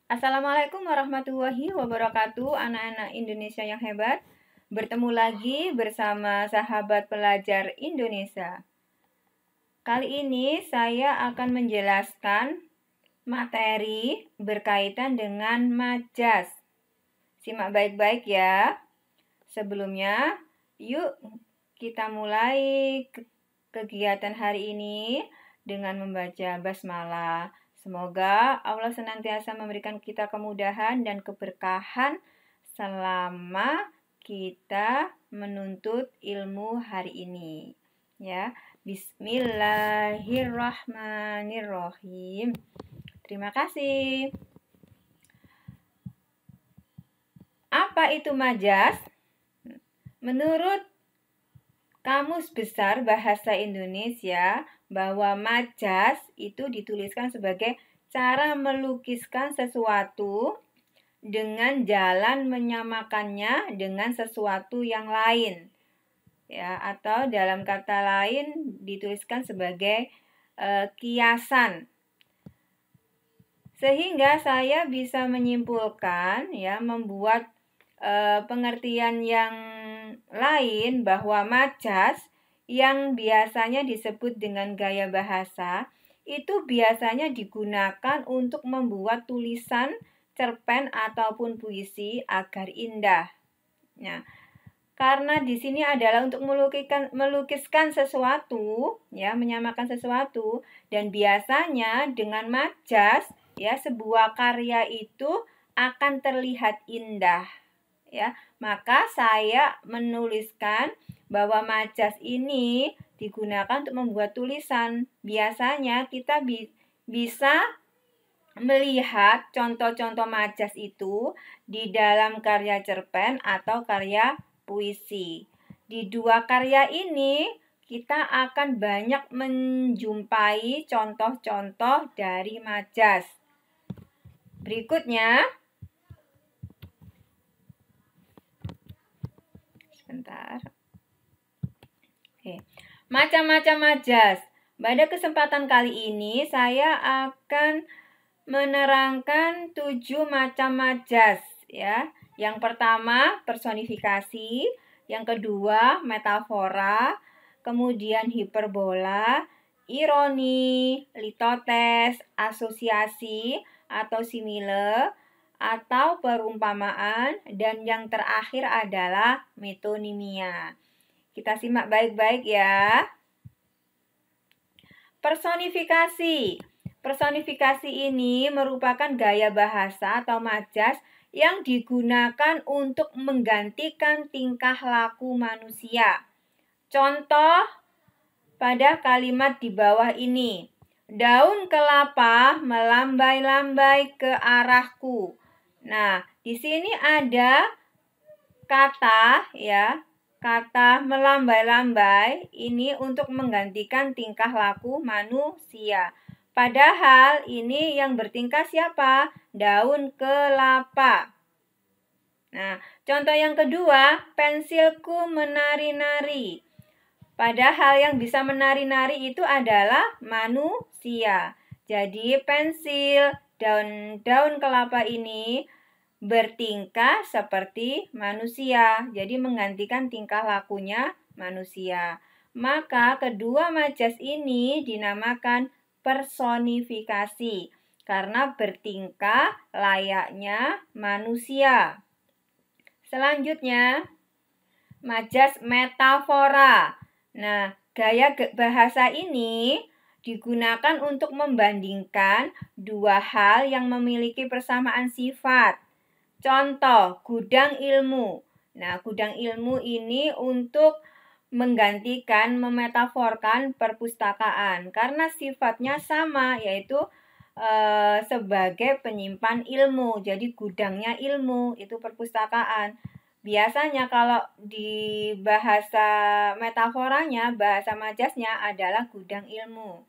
Assalamualaikum warahmatullahi wabarakatuh, anak-anak Indonesia yang hebat. Bertemu lagi bersama sahabat pelajar Indonesia. Kali ini saya akan menjelaskan materi berkaitan dengan majas. Simak baik-baik ya. Sebelumnya, yuk kita mulai kegiatan hari ini dengan membaca basmalah. Semoga Allah senantiasa memberikan kita kemudahan dan keberkahan selama kita menuntut ilmu hari ini. Ya, Bismillahirrahmanirrahim. Terima kasih. Apa itu majas? Menurut Kamus Besar Bahasa Indonesia, bahwa majas itu dituliskan sebagai cara melukiskan sesuatu dengan jalan menyamakannya dengan sesuatu yang lain. Ya, atau dalam kata lain dituliskan sebagai kiasan. Sehingga saya bisa menyimpulkan ya, membuat pengertian yang lain bahwa majas yang biasanya disebut dengan gaya bahasa itu biasanya digunakan untuk membuat tulisan, cerpen ataupun puisi agar indah. Nah, karena di sini adalah untuk melukiskan sesuatu, ya, menyamakan sesuatu, dan biasanya dengan majas, ya, sebuah karya itu akan terlihat indah. Ya, maka saya menuliskan bahwa majas ini digunakan untuk membuat tulisan. Biasanya kita bisa melihat contoh-contoh majas itu di dalam karya cerpen atau karya puisi. Di dua karya ini kita akan banyak menjumpai contoh-contoh dari majas. Berikutnya, sebentar. Oke. Macam-macam majas. Pada kesempatan kali ini saya akan menerangkan 7 macam majas ya. Yang pertama personifikasi, yang kedua metafora, kemudian hiperbola, ironi, litotes, asosiasi atau simile, atau perumpamaan, dan yang terakhir adalah metonimia. Kita simak baik-baik ya. Personifikasi. Personifikasi ini merupakan gaya bahasa atau majas yang digunakan untuk menggantikan tingkah laku manusia. Contoh pada kalimat di bawah ini. Daun kelapa melambai-lambai ke arahku. Nah, di sini ada kata ya, kata melambai-lambai ini untuk menggantikan tingkah laku manusia. Padahal ini yang bertingkah siapa? Daun kelapa. Nah, contoh yang kedua, pensilku menari-nari. Padahal yang bisa menari-nari itu adalah manusia. Jadi pensil, daun kelapa ini bertingkah seperti manusia. Jadi menggantikan tingkah lakunya manusia. Maka kedua majas ini dinamakan personifikasi karena bertingkah layaknya manusia. Selanjutnya, majas metafora. Nah, gaya bahasa ini digunakan untuk membandingkan dua hal yang memiliki persamaan sifat. Contoh, gudang ilmu. Nah, gudang ilmu ini untuk menggantikan, memetaforkan perpustakaan. Karena sifatnya sama, yaitu sebagai penyimpan ilmu. Jadi gudangnya ilmu, itu perpustakaan. Biasanya kalau di bahasa metaforanya, bahasa majasnya adalah gudang ilmu.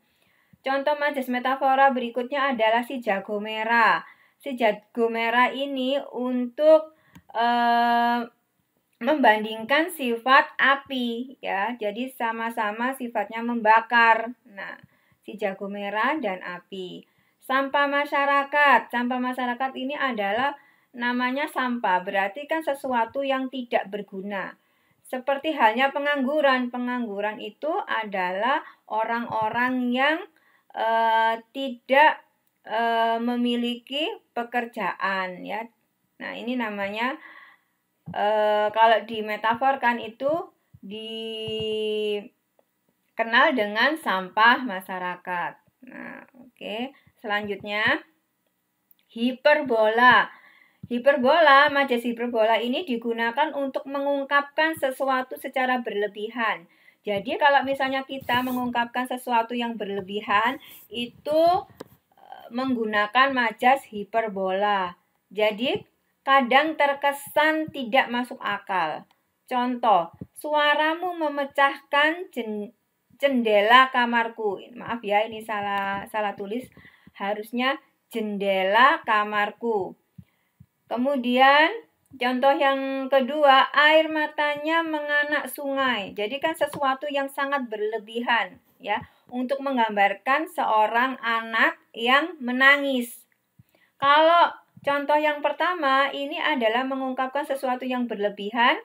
Contoh majas metafora berikutnya adalah si jago merah. Si jago merah ini untuk membandingkan sifat api ya. Jadi sama-sama sifatnya membakar. Nah, si jago merah dan api. Sampah masyarakat. Sampah masyarakat ini adalah namanya sampah, berarti kan sesuatu yang tidak berguna. Seperti halnya pengangguran. Pengangguran itu adalah orang-orang yang tidak memiliki pekerjaan, ya. Nah, ini namanya kalau dimetaforkan itu dikenal dengan sampah masyarakat. Nah, oke. Selanjutnya, hiperbola. Majas hiperbola ini digunakan untuk mengungkapkan sesuatu secara berlebihan. Jadi kalau misalnya kita mengungkapkan sesuatu yang berlebihan, itu menggunakan majas hiperbola. Jadi kadang terkesan tidak masuk akal. Contoh, suaramu memecahkan jendela kamarku. Maaf ya, ini salah tulis. Harusnya jendela kamarku. Kemudian contoh yang kedua, air matanya menganak sungai. Jadi kan sesuatu yang sangat berlebihan, ya, untuk menggambarkan seorang anak yang menangis. Kalau contoh yang pertama ini adalah mengungkapkan sesuatu yang berlebihan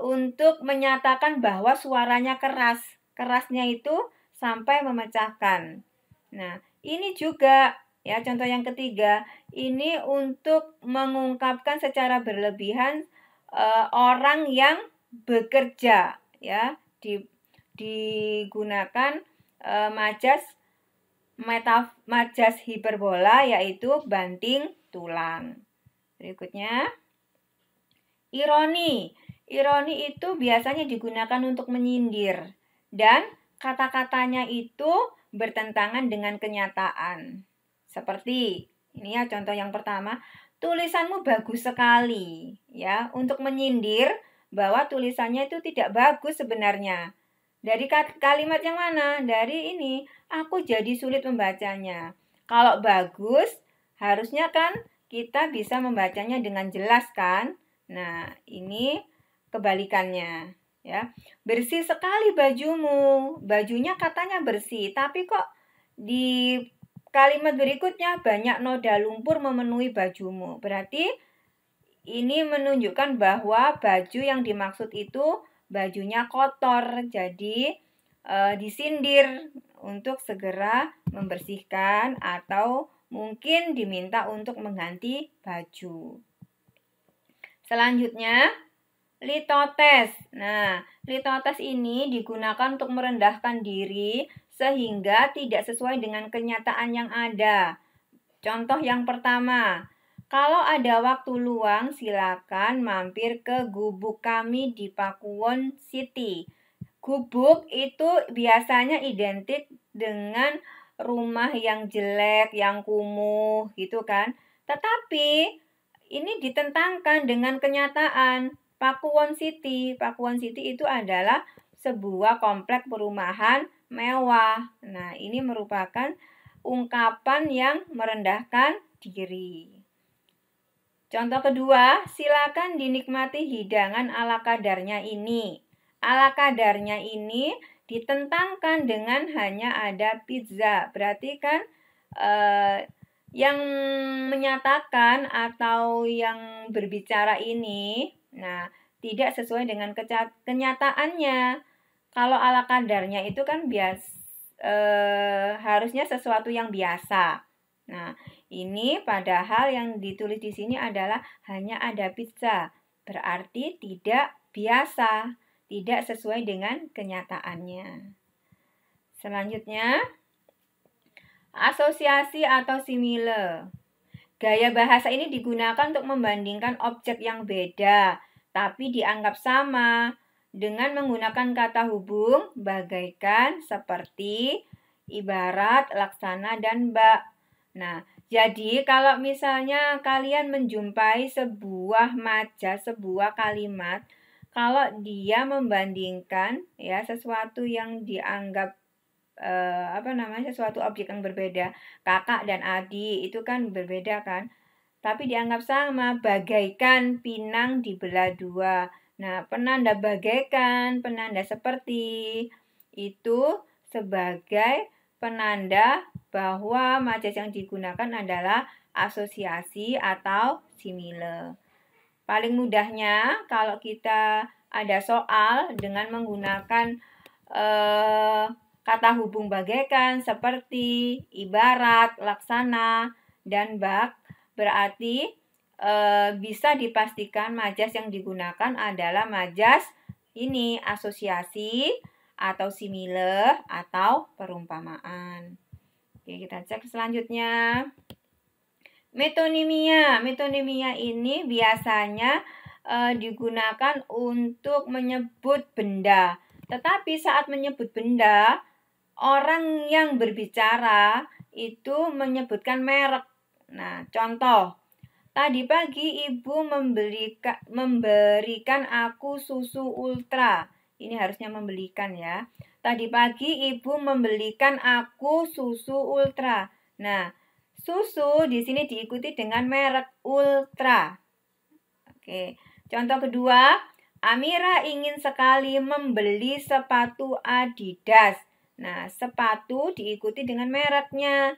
untuk menyatakan bahwa suaranya keras. Kerasnya itu sampai memecahkan. Nah, ini juga, ya, contoh yang ketiga, ini untuk mengungkapkan secara berlebihan orang yang bekerja, ya, digunakan majas hiperbola, yaitu banting tulang. Berikutnya, ironi. Ironi itu biasanya digunakan untuk menyindir dan kata-katanya itu bertentangan dengan kenyataan. Seperti ini ya, contoh yang pertama, tulisanmu bagus sekali, ya, untuk menyindir bahwa tulisannya itu tidak bagus sebenarnya. Dari kalimat yang mana? Dari ini, aku jadi sulit membacanya. Kalau bagus, harusnya kan kita bisa membacanya dengan jelas kan? Nah, ini kebalikannya, ya. Bersih sekali bajumu. Bajunya katanya bersih, tapi kok di kalimat berikutnya banyak noda lumpur memenuhi bajumu. Berarti ini menunjukkan bahwa baju yang dimaksud itu bajunya kotor. Jadi disindir untuk segera membersihkan atau mungkin diminta untuk mengganti baju. Selanjutnya, litotes. Nah, litotes ini digunakan untuk merendahkan diri sehingga tidak sesuai dengan kenyataan yang ada. Contoh yang pertama, kalau ada waktu luang silakan mampir ke gubuk kami di Pakuwon City. Gubuk itu biasanya identik dengan rumah yang jelek, yang kumuh gitu kan. Tetapi ini ditentangkan dengan kenyataan. Pakuwon City itu adalah sebuah komplek perumahan mewah. Nah, ini merupakan ungkapan yang merendahkan diri. Contoh kedua, silakan dinikmati hidangan ala kadarnya ini. Ala kadarnya ini ditentangkan dengan hanya ada pizza. Berarti kan yang menyatakan atau yang berbicara ini, nah, tidak sesuai dengan kenyataannya. Kalau ala kadarnya itu kan harusnya sesuatu yang biasa. Nah, ini padahal yang ditulis di sini adalah hanya ada pizza. Berarti tidak biasa, tidak sesuai dengan kenyataannya. Selanjutnya, asosiasi atau simile. Gaya bahasa ini digunakan untuk membandingkan objek yang beda, tapi dianggap sama dengan menggunakan kata hubung bagaikan, seperti, ibarat, laksana, dan bak. Nah, jadi kalau misalnya kalian menjumpai sebuah majas, sebuah kalimat, kalau dia membandingkan, ya, sesuatu yang dianggap sesuatu objek yang berbeda, kakak dan adik itu kan berbeda kan, tapi dianggap sama, bagaikan pinang dibelah dua. Nah, penanda bagaikan, penanda seperti itu sebagai penanda bahwa majas yang digunakan adalah asosiasi atau simile. Paling mudahnya kalau kita ada soal dengan menggunakan kata hubung bagaikan seperti ibarat, laksana, dan bak, berarti bisa dipastikan majas yang digunakan adalah majas ini asosiasi atau simile atau perumpamaan. Oke, kita cek selanjutnya. Metonimia. Metonimia ini biasanya digunakan untuk menyebut benda. Tetapi saat menyebut benda, orang yang berbicara itu menyebutkan merek. Nah, contoh. Tadi pagi ibu memberikan aku susu ultra. Ini harusnya membelikan ya. Tadi pagi ibu membelikan aku susu ultra. Nah, susu di sini diikuti dengan merek ultra. Oke, contoh kedua, Amira ingin sekali membeli sepatu Adidas. Nah, sepatu diikuti dengan mereknya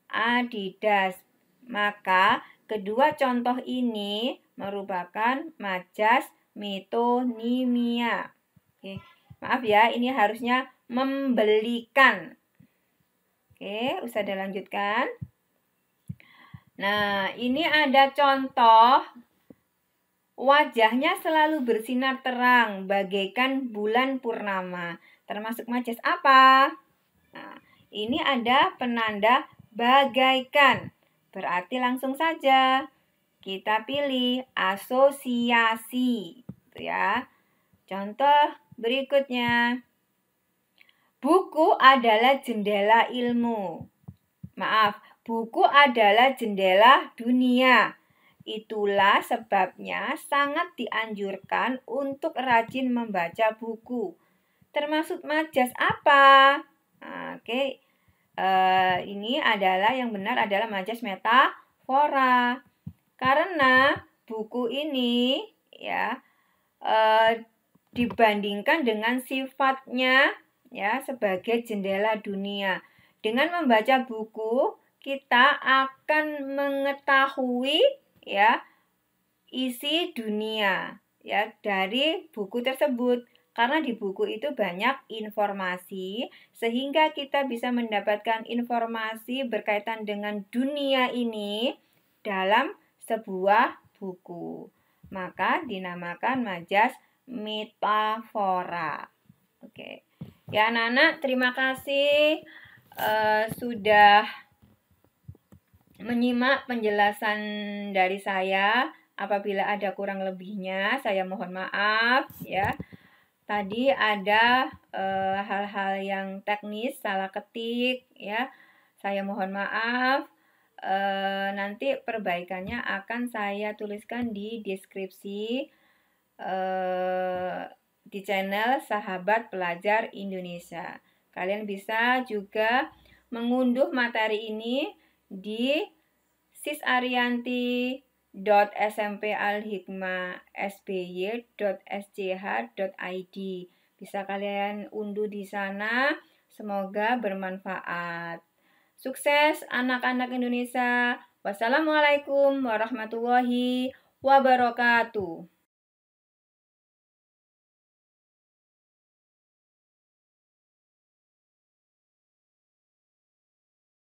Adidas. Maka kedua contoh ini merupakan majas metonimia. Oke, maaf ya, ini harusnya membelikan. Oke, usah dilanjutkan. Nah, ini ada contoh wajahnya selalu bersinar terang bagaikan bulan purnama. Termasuk majas apa? Nah, ini ada penanda bagaikan. Berarti langsung saja kita pilih asosiasi. Gitu ya. Contoh berikutnya. Buku adalah jendela ilmu. Maaf, buku adalah jendela dunia. Itulah sebabnya sangat dianjurkan untuk rajin membaca buku. Termasuk majas apa? Nah, oke. Ini adalah yang benar adalah majas metafora. Karena buku ini ya dibandingkan dengan sifatnya ya sebagai jendela dunia. Dengan membaca buku kita akan mengetahui ya isi dunia ya dari buku tersebut. Karena di buku itu banyak informasi, sehingga kita bisa mendapatkan informasi berkaitan dengan dunia ini dalam sebuah buku. Maka dinamakan majas metafora. Oke. Ya anak-anak, terima kasih sudah menyimak penjelasan dari saya. Apabila ada kurang lebihnya, saya mohon maaf ya. Tadi ada hal-hal yang teknis, salah ketik ya. Saya mohon maaf. Nanti perbaikannya akan saya tuliskan di deskripsi di channel Sahabat Pelajar Indonesia. Kalian bisa juga mengunduh materi ini di sisarianti.smp-alhikmah.sby.sch.id. Bisa kalian unduh di sana. Semoga bermanfaat. Sukses anak-anak Indonesia. Wassalamualaikum warahmatullahi wabarakatuh.